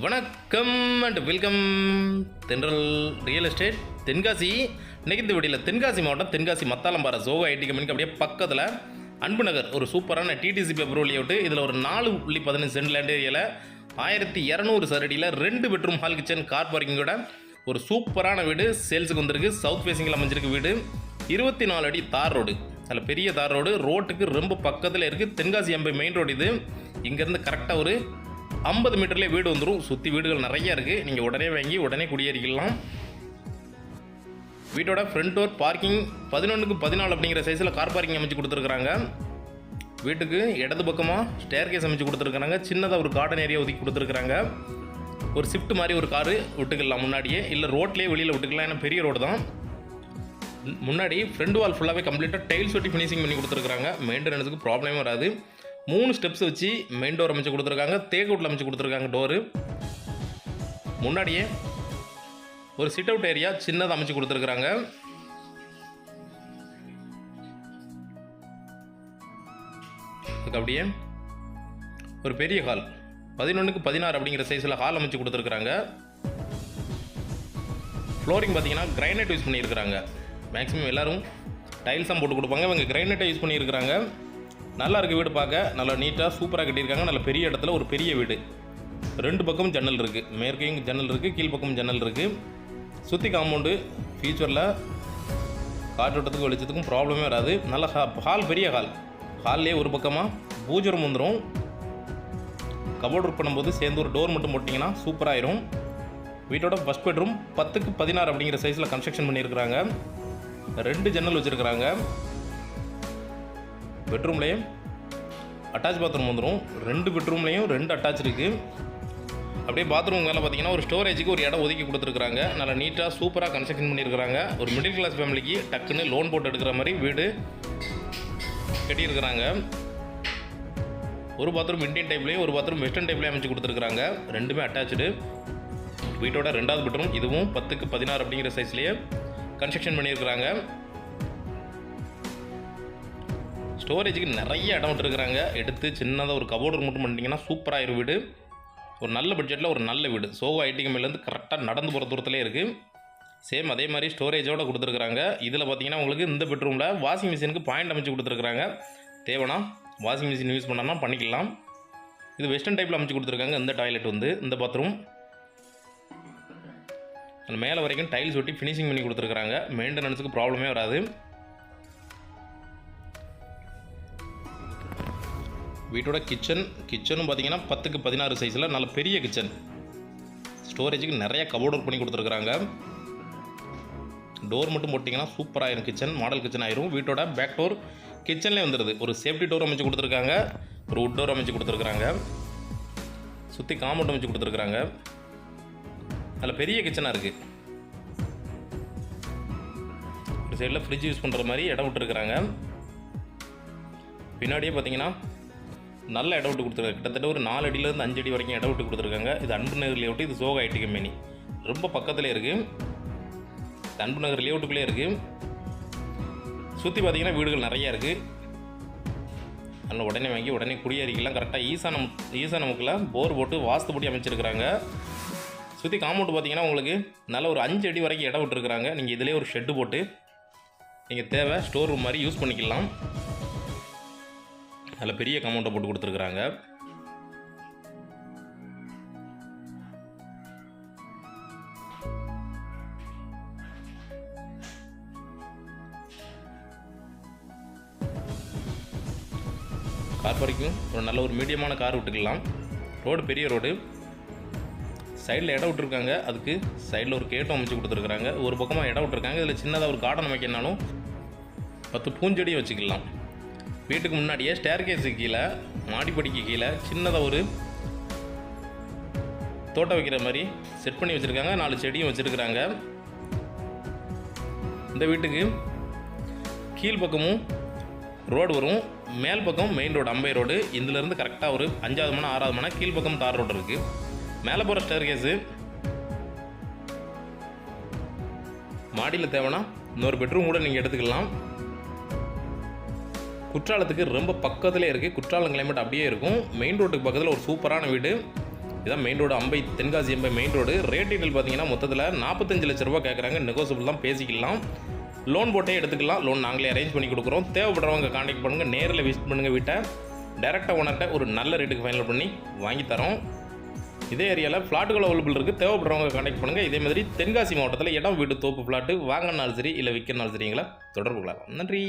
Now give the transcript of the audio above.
வணக்கம் and welcome தென்றல் real estate Tenkasi. இன்றைக்கி இந்த வீடியோவில் தென்காசி மாவட்டம் தென்காசி மத்தாளம்பாறை ஜோகா ஐடி கம்பெனிக்கு அப்படியே பக்கத்தில் அன்பு நகர் ஒரு சூப்பரான டிடிசிபி அப்ரூவல் லேஅவுட். இதில் ஒரு 4.15 சென்ட் லேண்ட் ஏரியாவில் 1200 சதுரடியில் 2 பெட்ரூம் ஹால் கிச்சன் கார் பார்க்கிங்கோட ஒரு சூப்பரான வீடு சேல்ஸுக்கு வந்திருக்கு. சவுத் ஃபேஸிங்கில் அமைஞ்சிருக்கு வீடு. 24 அடி தார் ரோடு, அதில் பெரிய தார் ரோடு, ரோட்டுக்கு ரொம்ப பக்கத்தில் இருக்குது. தென்காசி எம்பை மெயின் ரோடு இது. இங்கேருந்து கரெக்டாக ஒரு 50 மீட்டர்லேயே வீடு வந்துடும். சுற்றி வீடுகள் நிறைய இருக்குது. நீங்கள் உடனே வாங்கி உடனே குடியேறிக்கலாம். வீட்டோட ஃப்ரண்ட் டோர் பார்க்கிங் 11x14 அப்படிங்கிற சைஸில் கார் பார்க்கிங் அமைச்சு கொடுத்துருக்குறாங்க. வீட்டுக்கு இடது பக்கமாக ஸ்டேர் கேஸ் அமைச்சு கொடுத்துருக்குறாங்க. சின்னதாக ஒரு கார்டன் ஏரியா ஒதுக்கி கொடுத்துருக்குறாங்க. ஒரு ஷிஃப்ட் மாதிரி ஒரு காரு விட்டுக்கலாம் முன்னாடியே, இல்லை ரோட்லேயே வெளியில் விட்டுக்கலாம். ஏன்னா பெரிய ரோடு தான். முன்னாடி ஃப்ரண்ட் வால் ஃபுல்லாகவே கம்ப்ளீட்டாக டைல்ஸ் ஒட்டி ஃபினிஷிங் பண்ணி கொடுத்துருக்குறாங்க. மெயின்டெனன்ஸுக்கு ப்ராப்ளமே வராது. 3 ஸ்டெப்ஸ் வச்சு மெயின் டோர் அமைச்சு கொடுத்துருக்காங்க. தேக்கவுட்டில் அமைச்சு கொடுத்துருக்காங்க டோரு. முன்னாடியே ஒரு சிட் அவுட் ஏரியா சின்னதாக அமைச்சு கொடுத்துருக்குறாங்க. அதுக்கு அப்படியே ஒரு பெரிய ஹால் 11x16 அப்படிங்கிற சைஸில் ஹால் அமைச்சு கொடுத்துருக்குறாங்க. ஃப்ளோரிங் பார்த்தீங்கன்னா கிரைனைட் யூஸ் பண்ணியிருக்கிறாங்க. மேக்ஸிமம் எல்லோரும் டைல்ஸ் தான் போட்டு கொடுப்பாங்க. இவங்க கிரைனைட்டை யூஸ் பண்ணியிருக்கிறாங்க. நல்லா இருக்குது வீடு பார்க்க. நல்லா நீட்டாக சூப்பராக கட்டியிருக்காங்க. நல்ல பெரிய இடத்துல ஒரு பெரிய வீடு. 2 பக்கமும் ஜன்னல் இருக்குது. மேற்கையும் ஜன்னல் இருக்குது, கீழ்ப்பக்கமும் ஜன்னல் இருக்குது. சுற்றி காம்பவுண்டு ஃபியூச்சரில் காற்றோட்டத்துக்கும் வெளிச்சத்துக்கும் ப்ராப்ளமே வராது. நல்ல ஹால், பெரிய ஹால்லேயே ஒரு பக்கமாக பூஜை ரூம் வந்துடும். கபோர்ட் ஒர்க் பண்ணும்போது சேர்ந்து ஒரு டோர் மட்டும் போட்டிங்கன்னா சூப்பராகிடும். வீட்டோட ஃபஸ்ட் பெட்ரூம் 10x16 அப்படிங்கிற சைஸில் கன்ஸ்ட்ரக்ஷன் பண்ணியிருக்கிறாங்க. 2 ஜன்னல் வச்சுருக்கிறாங்க. பெட்ரூம்லேயும் அட்டாச் பாத்ரூம் வந்துடும். 2 பெட்ரூம்லேயும் 2 அட்டாச் இருக்குது. அப்படியே பாத்ரூம் மேலே பார்த்தீங்கன்னா ஒரு ஸ்டோரேஜுக்கு ஒரு இடம் ஒதுக்கி கொடுத்துருக்குறாங்க. நல்லா நீட்டாக சூப்பராக கன்ஸ்ட்ரக்ஷன் பண்ணியிருக்கிறாங்க. ஒரு மிடில் கிளாஸ் ஃபேமிலிக்கு டக்குன்னு லோன் போட்டு எடுக்கிற மாதிரி வீடு கட்டியிருக்கிறாங்க. ஒரு பாத்ரூம் இந்தியன் டைப்லேயும் ஒரு பாத்ரூம் வெஸ்டர்ன் டைப்லேயும் அமைச்சு கொடுத்துருக்குறாங்க. 2மே அட்டாச்சு. வீட்டோட 2வது பெட்ரூம் இதுவும் 10x16 அப்படிங்கிற சைஸ்லேயே கன்ஸ்ட்ரக்ஷன் பண்ணியிருக்கிறாங்க. ஸ்டோரேஜுக்கு நிறைய இடம் விட்டுருக்குறாங்க. எடுத்து சின்னதாக ஒரு கபோர்டு மட்டும் பண்ணிட்டீங்கன்னா சூப்பராகிடும் வீடு. ஒரு நல்ல பட்ஜெட்டில் ஒரு நல்ல வீடு. சோகா ஐடி கம்பெனிலேருந்து கரெக்டாக நடந்து போகிற தூரத்துலேயே இருக்குது. சேம் அதே மாதிரி ஸ்டோரேஜோடு கொடுத்துருக்குறாங்க. இதில் பார்த்தீங்கன்னா உங்களுக்கு இந்த பெட்ரூமில் வாஷிங் மிஷினுக்கு பாயிண்ட் அமைச்சு கொடுத்துருக்குறாங்க. தேவைன்னா வாஷிங் மிஷின் யூஸ் பண்ணால் பண்ணிக்கலாம். இது வெஸ்டர்ன் டைப்பில் அமைச்சு கொடுத்துருக்காங்க. இந்த டாய்லெட் வந்து இந்த பாத்ரூம் அந்த மேலே வரைக்கும் டைல்ஸ் ஒட்டி ஃபினிஷிங் பண்ணி கொடுத்துருக்குறாங்க. மெயின்டெனன்ஸுக்கு ப்ராப்ளமே வராது. வீட்டோட கிச்சனும் பார்த்தீங்கன்னா 10x16 சைஸில் நல்ல பெரிய கிச்சன். ஸ்டோரேஜுக்கு நிறைய கபோர்ட் ஒர்க் பண்ணி கொடுத்துருக்குறாங்க. டோர் மட்டும் போட்டிங்கன்னா சூப்பராகிடும். கிச்சன் மாடல் கிச்சன் ஆயிரும். வீட்டோட பேக் டோர் கிச்சன்லேயே வந்துடுது. ஒரு சேஃப்டி டோர் அமைச்சு கொடுத்துருக்காங்க. ஒரு வுட் டோர் அமைச்சு கொடுத்துருக்குறாங்க. சுற்றி காம்பவுண்ட் அமைச்சு கொடுத்துருக்குறாங்க. அதில் பெரிய கிச்சனாக இருக்குது. ஒரு சைடில் ஃப்ரிட்ஜ் யூஸ் பண்ணுற மாதிரி இடம் விட்டுருக்குறாங்க. பின்னாடியே பார்த்தீங்கன்னா நல்ல இடம் விட்டு கொடுத்துருக்காங்க. கிட்டத்தட்ட ஒரு 4 அடியிலேருந்து 5 அடி வரைக்கும் இடம் விட்டு கொடுத்துருக்காங்க. இது அன்பு நகர் லேஅவுட். இது சோகா ஐடி கம்பெனி ரொம்ப பக்கத்தில் இருக்குது. அன்பு நகர் லேஅவுட்டுக்குள்ளே இருக்குது. சுற்றி பார்த்தீங்கன்னா வீடுகள் நிறையா இருக்குது. அதில் உடனே வாங்கி உடனே குடியேறிக்கலாம். கரெக்டாக ஈசானமுக்கில் போர் போட்டு வாஸ்துப்படி அமைச்சிருக்கிறாங்க. சுற்றி காம்பவுண்ட் பார்த்தீங்கன்னா உங்களுக்கு நல்ல ஒரு 5 அடி வரைக்கும் இடம் விட்டுருக்குறாங்க. நீங்கள் இதிலே ஒரு ஷெட்டு போட்டு நீங்கள் தேவை ஸ்டோர் ரூம் மாதிரி யூஸ் பண்ணிக்கலாம். அதில் பெரிய காம்பவுண்டை போட்டு கொடுத்துருக்குறாங்க. கார் பார்க்கிங் ஒரு நல்ல ஒரு மீடியமான கார் விட்டுக்கலாம். ரோடு பெரிய ரோடு. சைடில் இடம் விட்டுருக்காங்க. அதுக்கு சைடில் ஒரு கேட்டும் அமைச்சு கொடுத்துருக்குறாங்க. ஒரு பக்கமாக இடம் விட்டுருக்காங்க. இதில் சின்னதாக ஒரு கார்டன் அமைக்கனாலும் 10 பூஞ்செடியும் வச்சுக்கலாம். வீட்டுக்கு முன்னாடியே ஸ்டேர் கேஸுக்கு கீழே மாடிப்படிக்கு கீழே சின்னதாக ஒரு தோட்டம் வைக்கிற மாதிரி செட் பண்ணி வச்சுருக்காங்க. 4 செடியும் வச்சுருக்குறாங்க. இந்த வீட்டுக்கு கீழ்ப்பக்கமும் ரோடு வரும். மேல் பக்கம் மெயின் ரோடு அம்பை ரோடு. இதிலேருந்து கரெக்டாக ஒரு 5வது மணி 6வது மணி கீழ்ப்பக்கம் தார் ரோடு இருக்குது. மேலே போகிற ஸ்டேர் கேஸு மாடியில் தேவைன்னா இன்னொரு பெட்ரூம் கூட நீங்கள் எடுத்துக்கலாம். குற்றாலத்துக்கு ரொம்ப பக்கத்துலேயே இருக்குது. குற்றாலம் கிளைமேட் அப்படியே இருக்கும். மெயின் ரோட்டுக்கு பக்கத்தில் ஒரு சூப்பரான வீடு. இதான் மெயின் ரோடு அம்பை தென்காசி அம்பை மெயின் ரோடு. ரேட் டீட்டெயில் பார்த்தீங்கன்னா மொத்தத்தில் 45 லட்ச ரூபா கேட்குறாங்க. நெகோசியபிள் தான், பேசிக்கலாம். லோன் போட்டே எடுத்துக்கலாம். லோன் நாங்களே அரேஞ்ச் பண்ணி கொடுக்குறோம். தேவைப்படுறவங்க கான்டாக்ட் பண்ணுங்கள், நேரில் விசிட் பண்ணுங்கள் வீட்டை. டேரெக்டாக ஓனர்கிட்ட ஒரு நல்ல ரேட்டுக்கு ஃபைனல் பண்ணி வாங்கி தரோம். இதே ஏரியாவில் ஃப்ளாட்டுகள் அவைலபிள் இருக்குது. தேவைப்படுறவங்க கான்டாக்ட் பண்ணுங்கள். இதே மாதிரி தென்காசி மாவட்டத்தில் இடம் வீடு தோப்பு ஃப்ளாட்டு வாங்கினாலும் சரி இல்லை விற்கனாலும் சரிங்களா தொடர்பு கொள்ளலாம். நன்றி.